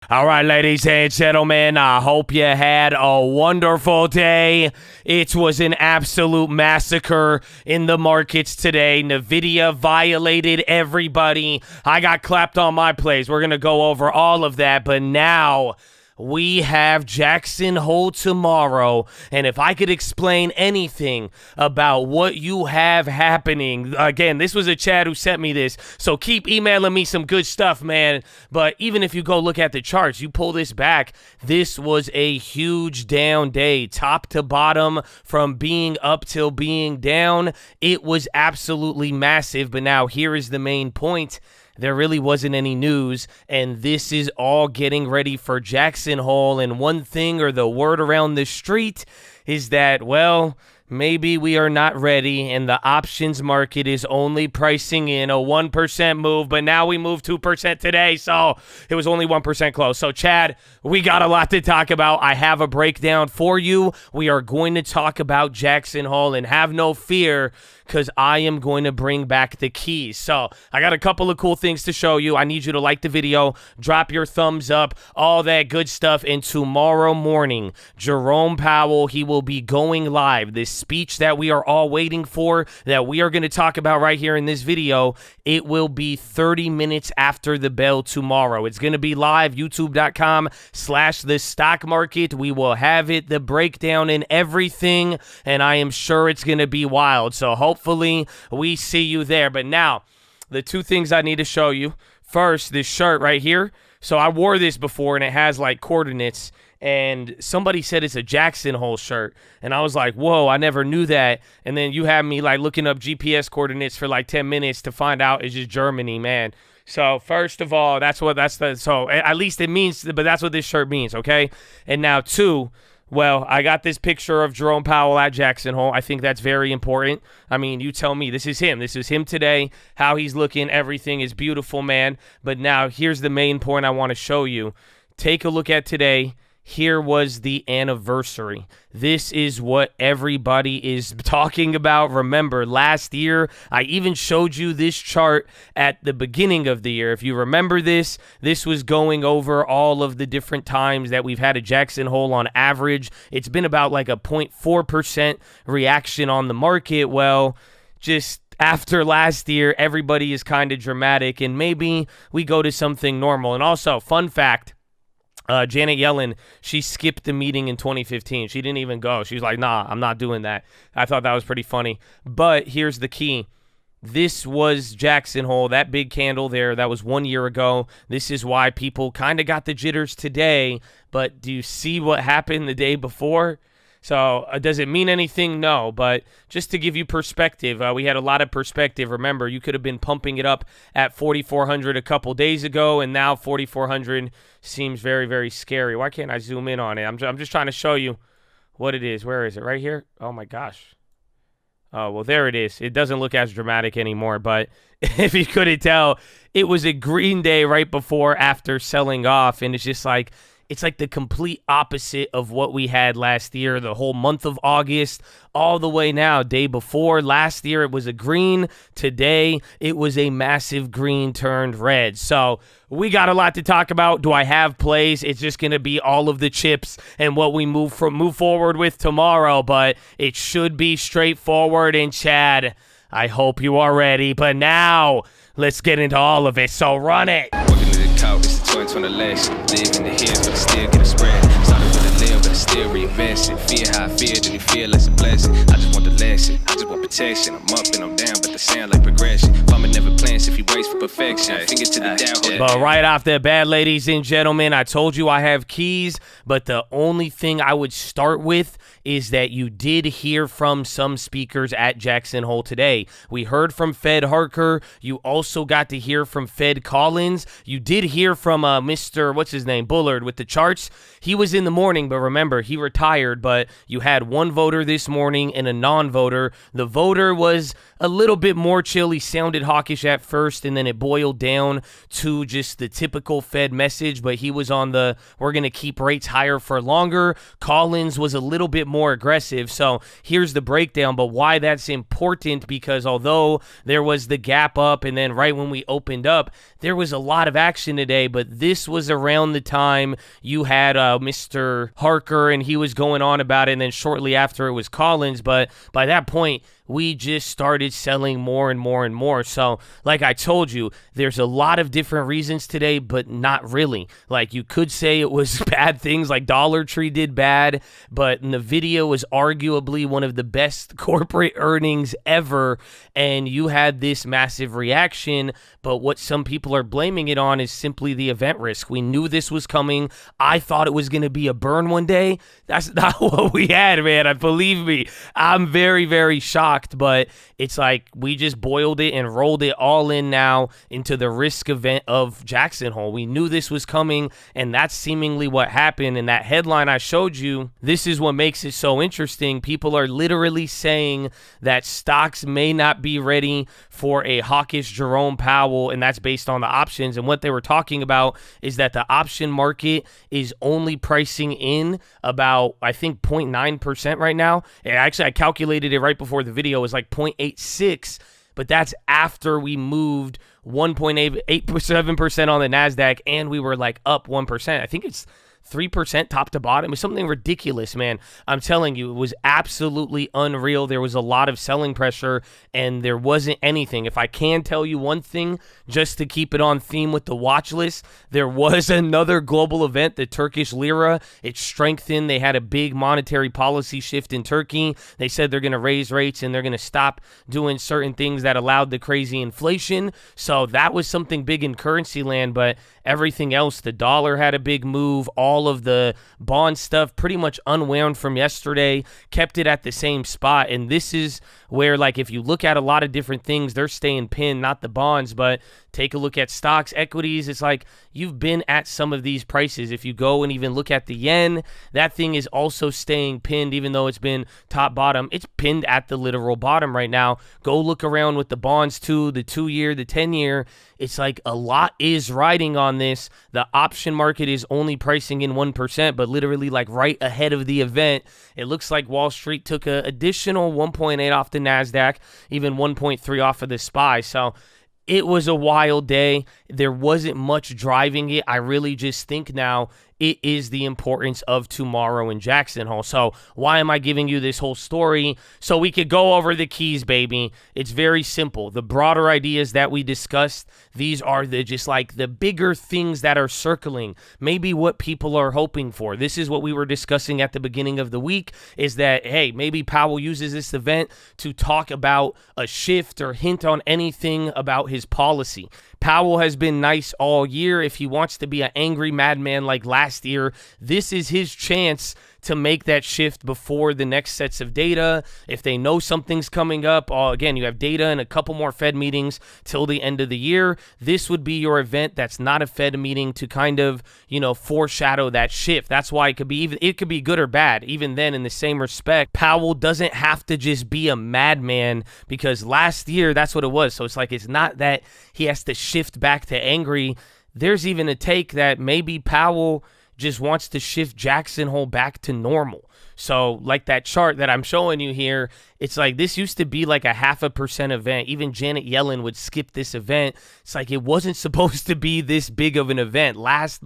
All right, ladies and gentlemen, I hope you had a wonderful day. It was an absolute massacre in the markets today. NVIDIA violated everybody. I got clapped on my plays. We're going to go over all of that, but now we have Jackson Hole tomorrow, and if I could explain anything about what you have happening, again, this was a Chad who sent me this, so keep emailing me some good stuff, man. But even if you go look at the charts, you pull this back, this was a huge down day, top to bottom, from being up till being down. It was absolutely massive, but now here is the main point. There really wasn't any news, and this is all getting ready for Jackson Hole, and one thing or the word around the street is that, well, maybe we are not ready, and the options market is only pricing in a 1% move, but now we moved 2% today, so it was only 1% close. So, Chad, we got a lot to talk about. I have a breakdown for you. We are going to talk about Jackson Hole, and have no fear, because I am going to bring back the keys. So I got a couple of cool things to show you. I need you to like the video, drop your thumbs up, all that good stuff. And tomorrow morning, Jerome Powell, he will be going live. This speech that we are all waiting for, that we are going to talk about right here in this video, it will be 30 minutes after the bell tomorrow. It's going to be live, youtube.com/thestockmarket. We will have it, the breakdown and everything, and I am sure it's going to be wild. So hopefully we see you there. But now, the two things I need to show you. First, this shirt right here. So I wore this before, and it has like coordinates, and somebody said it's a Jackson Hole shirt, and I was like, whoa, I never knew that. And then you have me like looking up GPS coordinates for like 10 minutes to find out it's just Germany, man. So first of all, so at least it means, but that's what this shirt means, okay? And now two, well, I got this picture of Jerome Powell at Jackson Hole. I think that's very important. I mean, you tell me. This is him. This is him today, how he's looking. Everything is beautiful, man. But now here's the main point I want to show you. Take a look at today. Here was the anniversary. This is what everybody is talking about. Remember, last year, I even showed you this chart at the beginning of the year. If you remember this, this was going over all of the different times that we've had a Jackson Hole on average. It's been about like a 0.4% reaction on the market. Well, just after last year, everybody is kind of dramatic, and maybe we go to something normal. And also, fun fact, Janet Yellen, she skipped the meeting in 2015. She didn't even go. She was like, nah, I'm not doing that. I thought that was pretty funny. But here's the key. This was Jackson Hole, that big candle there. That was 1 year ago. This is why people kind of got the jitters today. But do you see what happened the day before? So does it mean anything? No, but just to give you perspective, we had a lot of perspective. Remember, you could have been pumping it up at 4,400 a couple days ago, and now 4,400 seems very, very scary. Why can't I zoom in on it? I'm just trying to show you what it is. Where is it? Right here? Oh, my gosh. Oh, well, there it is. It doesn't look as dramatic anymore, but if you couldn't tell, it was a green day right before after selling off, and it's just like, it's like the complete opposite of what we had last year, the whole month of August, all the way now, day before. Last year, it was a green. Today, it was a massive green turned red. So we got a lot to talk about. Do I have plays? It's just going to be all of the chips and what we move forward with tomorrow, but it should be straightforward. And Chad, I hope you are ready. But now, let's get into all of it. So run it. It's the 2020 election. Live in the hill, but I still get a spread. Started with a live, but I still reinvest it. Feel how I feel, then you feel like a blessing. I just want the lesson, I just want protection. I'm up and I'm down, but the sound like progression. Farmer never plans if he waits for perfection. Finger to the down. But right off the bat, ladies and gentlemen, I told you I have keys, but the only thing I would start with is that you did hear from some speakers at Jackson Hole today. We heard from Fed Harker. You also got to hear from Fed Collins. You did hear from Mr. what's his name, Bullard with the charts. He was in the morning, but remember, he retired, but you had one voter this morning and a non-voter. The voter was a little bit more chill. He sounded hawkish at first, and then it boiled down to just the typical Fed message, but he was on the we're going to keep rates higher for longer. Collins was a little bit more aggressive. So here's the breakdown, but why that's important, because although there was the gap up and then right when we opened up, there was a lot of action today, but this was around the time you had Mr. Harker, and he was going on about it, and then shortly after it was Collins, but by that point, we just started selling more and more and more. So like I told you, there's a lot of different reasons today, but not really. Like you could say it was bad things like Dollar Tree did bad, but NVIDIA was arguably one of the best corporate earnings ever, and you had this massive reaction. But what some people are blaming it on is simply the event risk. We knew this was coming. I thought it was going to be a burn one day. That's not what we had, man. Believe me, I'm very, very shocked. But it's like we just boiled it and rolled it all in now into the risk event of Jackson Hole. We knew this was coming, and that's seemingly what happened. And that headline I showed you, this is what makes it so interesting. People are literally saying that stocks may not be ready for a hawkish Jerome Powell, and that's based on the options. And what they were talking about is that the option market is only pricing in about, I think, 0.9% right now. And actually, I calculated it right before the video. It was like 0.86, but that's after we moved 1.87% on the NASDAQ, and we were like up 1%. I think it's 3% top to bottom. It was something ridiculous, man. I'm telling you, it was absolutely unreal. There was a lot of selling pressure, and there wasn't anything. If I can tell you one thing, just to keep it on theme with the watch list, there was another global event, the Turkish lira. It strengthened. They had a big monetary policy shift in Turkey. They said they're going to raise rates, and they're going to stop doing certain things that allowed the crazy inflation. So that was something big in currency land, but everything else, the dollar had a big move. All of the bond stuff pretty much unwound from yesterday, kept it at the same spot. And this is where, like, if you look at a lot of different things, they're staying pinned, not the bonds, but take a look at stocks, equities. It's like you've been at some of these prices. If you go and even look at the yen, that thing is also staying pinned, even though it's been top bottom. It's pinned at the literal bottom right now. Go look around with the bonds too, the 2-year, the 10-year. It's like a lot is riding on this. The option market is only pricing in 1%, but literally like right ahead of the event. It looks like Wall Street took an additional 1.8 off the NASDAQ, even 1.3 off of the SPY. So it was a wild day. There wasn't much driving it. I really just think now it is the importance of tomorrow in Jackson Hole. So why am I giving you this whole story? So we could go over the keys, baby. It's very simple. The broader ideas that we discussed, these are the just like the bigger things that are circling, maybe what people are hoping for. This is what we were discussing at the beginning of the week, is that, hey, maybe Powell uses this event to talk about a shift or hint on anything about his policy. Powell has been nice all year. If he wants to be an angry madman like last year, this is his chance to make that shift before the next sets of data. If they know something's coming up, again, you have data and a couple more Fed meetings till the end of the year. This would be your event that's not a Fed meeting to kind of, foreshadow that shift. That's why it could be good or bad. Even then, in the same respect, Powell doesn't have to just be a madman, because last year that's what it was. So it's like, it's not that he has to shift back to angry. There's even a take that maybe Powell just wants to shift Jackson Hole back to normal. So like that chart that I'm showing you here, it's like this used to be like a 0.5% event. Even Janet Yellen would skip this event. It's like it wasn't supposed to be this big of an event. Last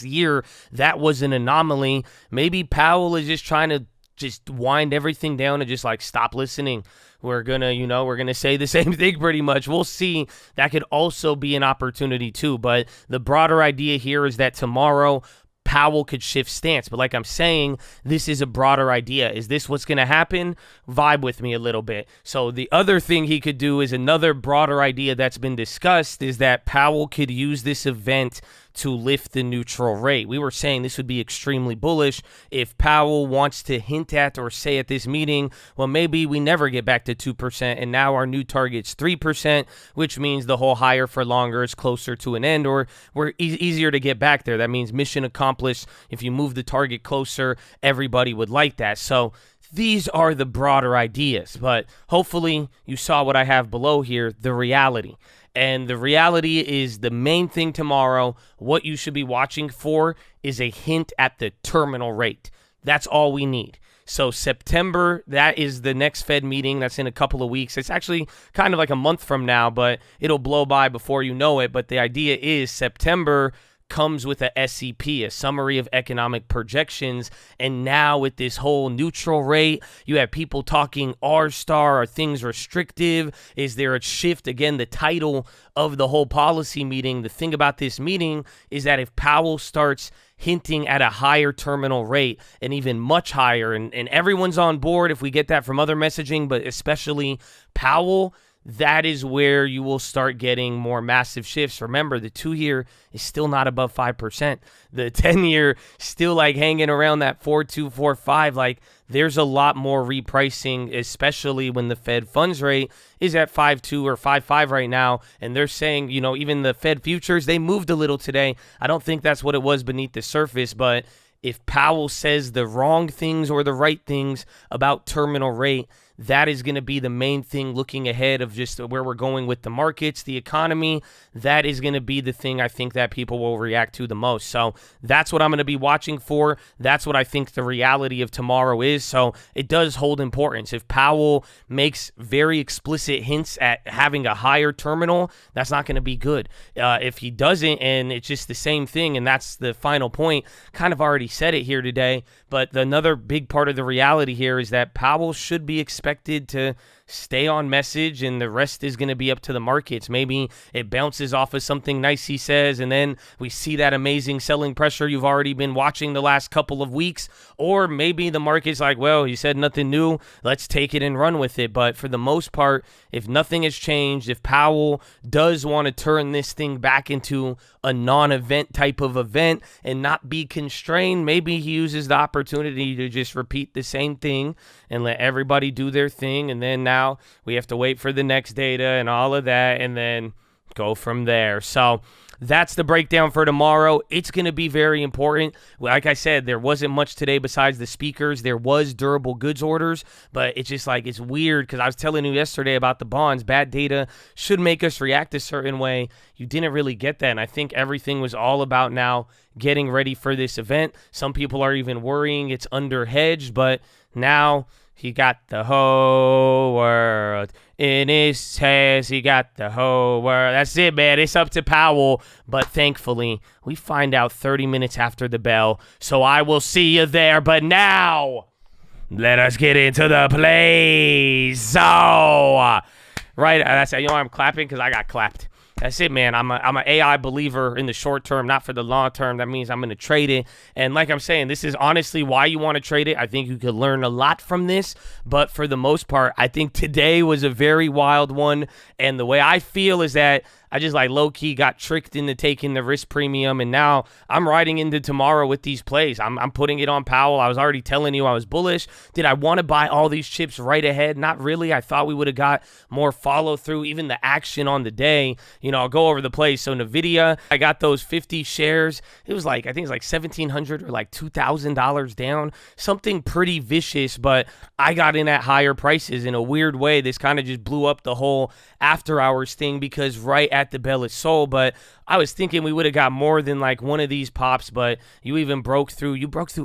year, that was an anomaly. Maybe Powell is just trying to just wind everything down and just like stop listening. We're gonna say the same thing pretty much. We'll see. That could also be an opportunity too. But the broader idea here is that tomorrow Powell could shift stance. But like I'm saying, this is a broader idea. Is this what's going to happen? Vibe with me a little bit. So the other thing he could do is another broader idea that's been discussed, is that Powell could use this event to lift the neutral rate. We were saying this would be extremely bullish if Powell wants to hint at or say at this meeting, well, maybe we never get back to 2%, and now our new target's 3%, which means the whole higher for longer is closer to an end, or we're easier to get back there. That means mission accomplished. If you move the target closer, everybody would like that. So These are the broader ideas, but hopefully you saw what I have below here, the reality. And the reality is the main thing tomorrow, what you should be watching for is a hint at the terminal rate. That's all we need. So September, that is the next Fed meeting. That's in a couple of weeks. It's actually kind of like a month from now, but it'll blow by before you know it. But the idea is September comes with a SEP, a summary of economic projections. And now with this whole neutral rate, you have people talking R-star, are things restrictive? Is there a shift? Again, the title of the whole policy meeting, the thing about this meeting is that if Powell starts hinting at a higher terminal rate and even much higher, and everyone's on board if we get that from other messaging, but especially Powell, that is where you will start getting more massive shifts. Remember, the 2-year is still not above 5%. The 10-year still like hanging around that 4.2, 4.5. Like there's a lot more repricing, especially when the Fed funds rate is at 5.2 or 5.5 right now. And they're saying, you know, even the Fed futures, they moved a little today. I don't think that's what it was beneath the surface, but if Powell says the wrong things or the right things about terminal rate, that is going to be the main thing looking ahead of just where we're going with the markets, the economy. That is going to be the thing I think that people will react to the most. So that's what I'm going to be watching for. That's what I think the reality of tomorrow is. So it does hold importance. If Powell makes very explicit hints at having a higher terminal, that's not going to be good. If he doesn't, and it's just the same thing, and that's the final point, kind of already said it here today, but another big part of the reality here is that Powell should be expected to stay on message, and the rest is going to be up to the markets. Maybe it bounces off of something nice he says, and then we see that amazing selling pressure you've already been watching the last couple of weeks. Or maybe the market's like, well, he said nothing new, let's take it and run with it. But for the most part, if nothing has changed, if Powell does want to turn this thing back into a non-event type of event and not be constrained, maybe he uses the opportunity to just repeat the same thing and let everybody do their thing. And then now we have to wait for the next data and all of that and then go from there. So that's the breakdown for tomorrow. It's going to be very important. Like I said, there wasn't much today besides the speakers. There was durable goods orders, but it's just like, it's weird because I was telling you yesterday about the bonds. Bad data should make us react a certain way. You didn't really get that, and I think everything was all about now getting ready for this event. Some people are even worrying it's under hedged, but now he got the whole world in his hands. He got the whole world. That's it, man. It's up to Powell. But thankfully, we find out 30 minutes after the bell. So I will see you there. But now, let us get into the plays. So, right, that's, you know, I'm clapping because I got clapped. That's it, man. I'm an AI believer in the short term, not for the long term. That means I'm going to trade it. And like I'm saying, this is honestly why you want to trade it. I think you could learn a lot from this. But for the most part, I think today was a very wild one. And the way I feel is that I just like low-key got tricked into taking the risk premium, and now I'm riding into tomorrow with these plays. I'm putting it on Powell. I was already telling you I was bullish. Did I want to buy all these chips right ahead? Not really. I thought we would have got more follow-through, even the action on the day. You know, I'll go over the plays. So NVIDIA, I got those 50 shares. It was like, I think it's like $1,700 or like $2,000 down. Something pretty vicious, but I got in at higher prices in a weird way. This kind of just blew up the whole after-hours thing because right at the bell is sold, but I was thinking we would have got more than like one of these pops, but you even broke through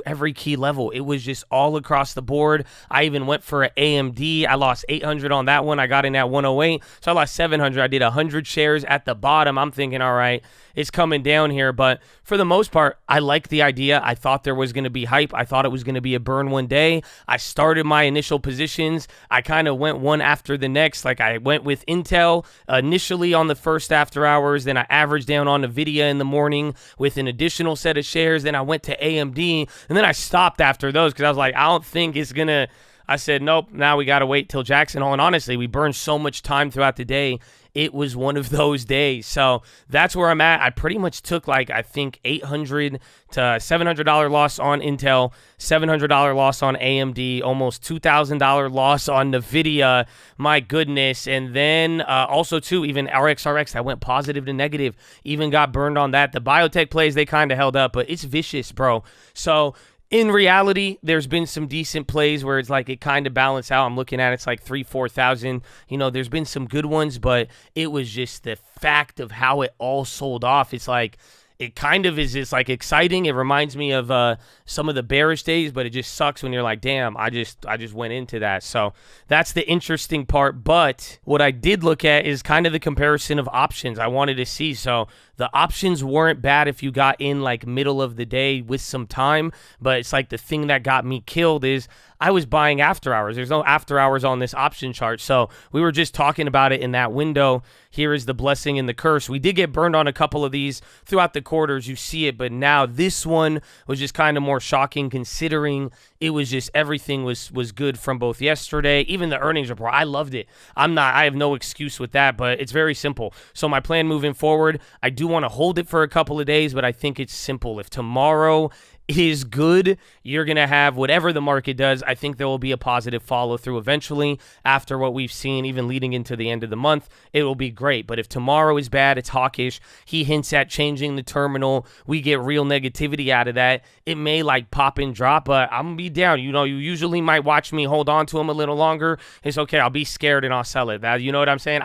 every key level. It was just all across the board. I even went for an AMD. I lost 800 on that one. I got in at 108, so I lost 700. I did 100 shares at the bottom. I'm thinking, all right, it's coming down here, but for the most part, I like the idea. I thought there was going to be hype. I thought it was going to be a burn one day. I started my initial positions. I kind of went one after the next. Like I went with Intel initially on the first after hours, then I averaged down on NVIDIA in the morning with an additional set of shares. Then I went to AMD, and then I stopped after those because I was like, I don't think it's going to. I said, nope, now we got to wait till Jackson Hole. And honestly, we burned so much time throughout the day. It was one of those days. So that's where I'm at. I pretty much took like, I think $800 to $700 loss on Intel, $700 loss on AMD, almost $2,000 loss on NVIDIA. My goodness. And then also too, even RXRX, I went positive to negative, even got burned on that. The biotech plays, they kind of held up, but it's vicious, bro. So In reality, there's been some decent plays where it's like it kind of balanced out. I'm looking at it's like 3,000-4,000. You know, there's been some good ones, but it was just the fact of how it all sold off. It's like it kind of is just like exciting. It reminds me of some of the bearish days, but it just sucks when you're like, damn, I just went into that. So that's the interesting part. But what I did look at is kind of the comparison of options I wanted to see. So the options weren't bad if you got in like middle of the day with some time, but it's like the thing that got me killed is I was buying after hours. There's no after hours on this option chart. So we were just talking about it in that window. Here is the blessing and the curse. We did get burned on a couple of these throughout the quarters. You see it, but now this one was just kind of more shocking considering it was just everything was good from both yesterday, even the earnings report. I loved it. I have no excuse with that, but it's very simple. So my plan moving forward, I do want to hold it for a couple of days, but I think it's simple. If tomorrow is good, you're going to have whatever the market does. I think there will be a positive follow through eventually after what we've seen, even leading into the end of the month. It will be great. But if tomorrow is bad, it's hawkish. He hints at changing the terminal. We get real negativity out of that. It may like pop and drop, but I'm going to be down. You know, you usually might watch me hold on to him a little longer. It's okay. I'll be scared and I'll sell it. You know what I'm saying?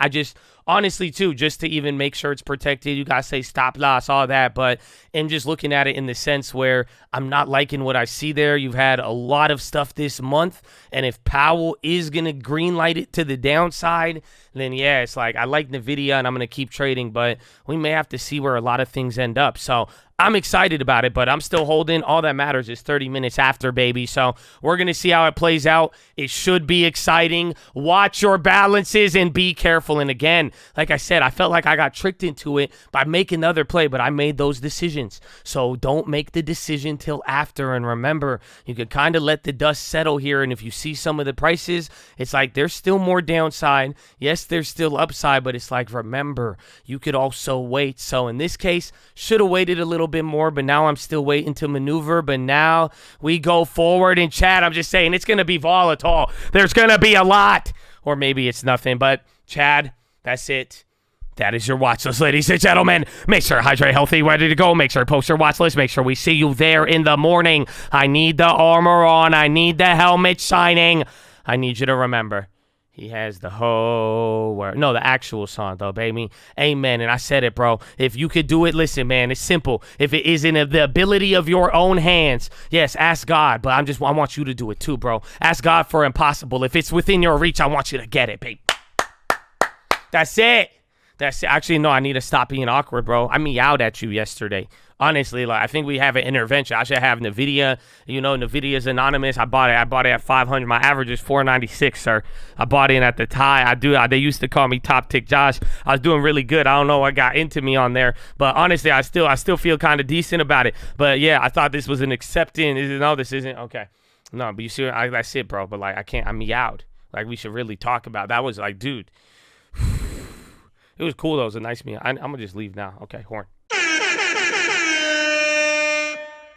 Honestly, too, just to even make sure it's protected, you got to say stop loss, all that. But I'm just looking at it in the sense where I'm not liking what I see there. You've had a lot of stuff this month. And if Powell is going to green light it to the downside, then yeah, it's like I like NVIDIA and I'm going to keep trading. But we may have to see where a lot of things end up. So I'm excited about it, but I'm still holding. All that matters is 30 minutes after, baby. So we're going to see how it plays out. It should be exciting. Watch your balances and be careful. And again, like I said, I felt like I got tricked into it by making the other play, but I made those decisions. So don't make the decision till after. And remember, you could kind of let the dust settle here. And if you see some of the prices, it's like there's still more downside. Yes, there's still upside, but it's like, remember, you could also wait. So in this case, should have waited a little bit more, but now I'm still waiting to maneuver. But now we go forward. In chat, I'm just saying it's going to be volatile. There's going to be a lot, or maybe it's nothing. But Chad, that's it. That is your watch list, ladies and gentlemen. Make sure to hydrate healthy, ready to go. Make sure to post your watch list. Make sure we see you there in the morning. I need the armor on. I need the helmet shining. I need you to remember. He has the whole word. No, the actual song, though, baby. Amen. And I said it, bro. If you could do it, listen, man, it's simple. If it is in the ability of your own hands, yes, ask God. But I want you to do it too, bro. Ask God for impossible. If it's within your reach, I want you to get it, babe. That's it. That's it. Actually, no, I need to stop being awkward, bro. I meowed at you yesterday. Honestly, like I think we have an intervention. I should have NVIDIA. You know, NVIDIA's anonymous. I bought it at 500. My average is 496, sir. I bought it at the tie. They used to call me Top Tick Josh. I was doing really good. I don't know what got into me on there, but honestly, I still feel kind of decent about it. But yeah, I thought this was an accepting. No, this isn't okay. No, but you see, that's it, bro. But like, I can't. I meowed. Like we should really talk about that. Was like, dude. It was cool though. It was a nice meal. I'm gonna just leave now. Okay, horn.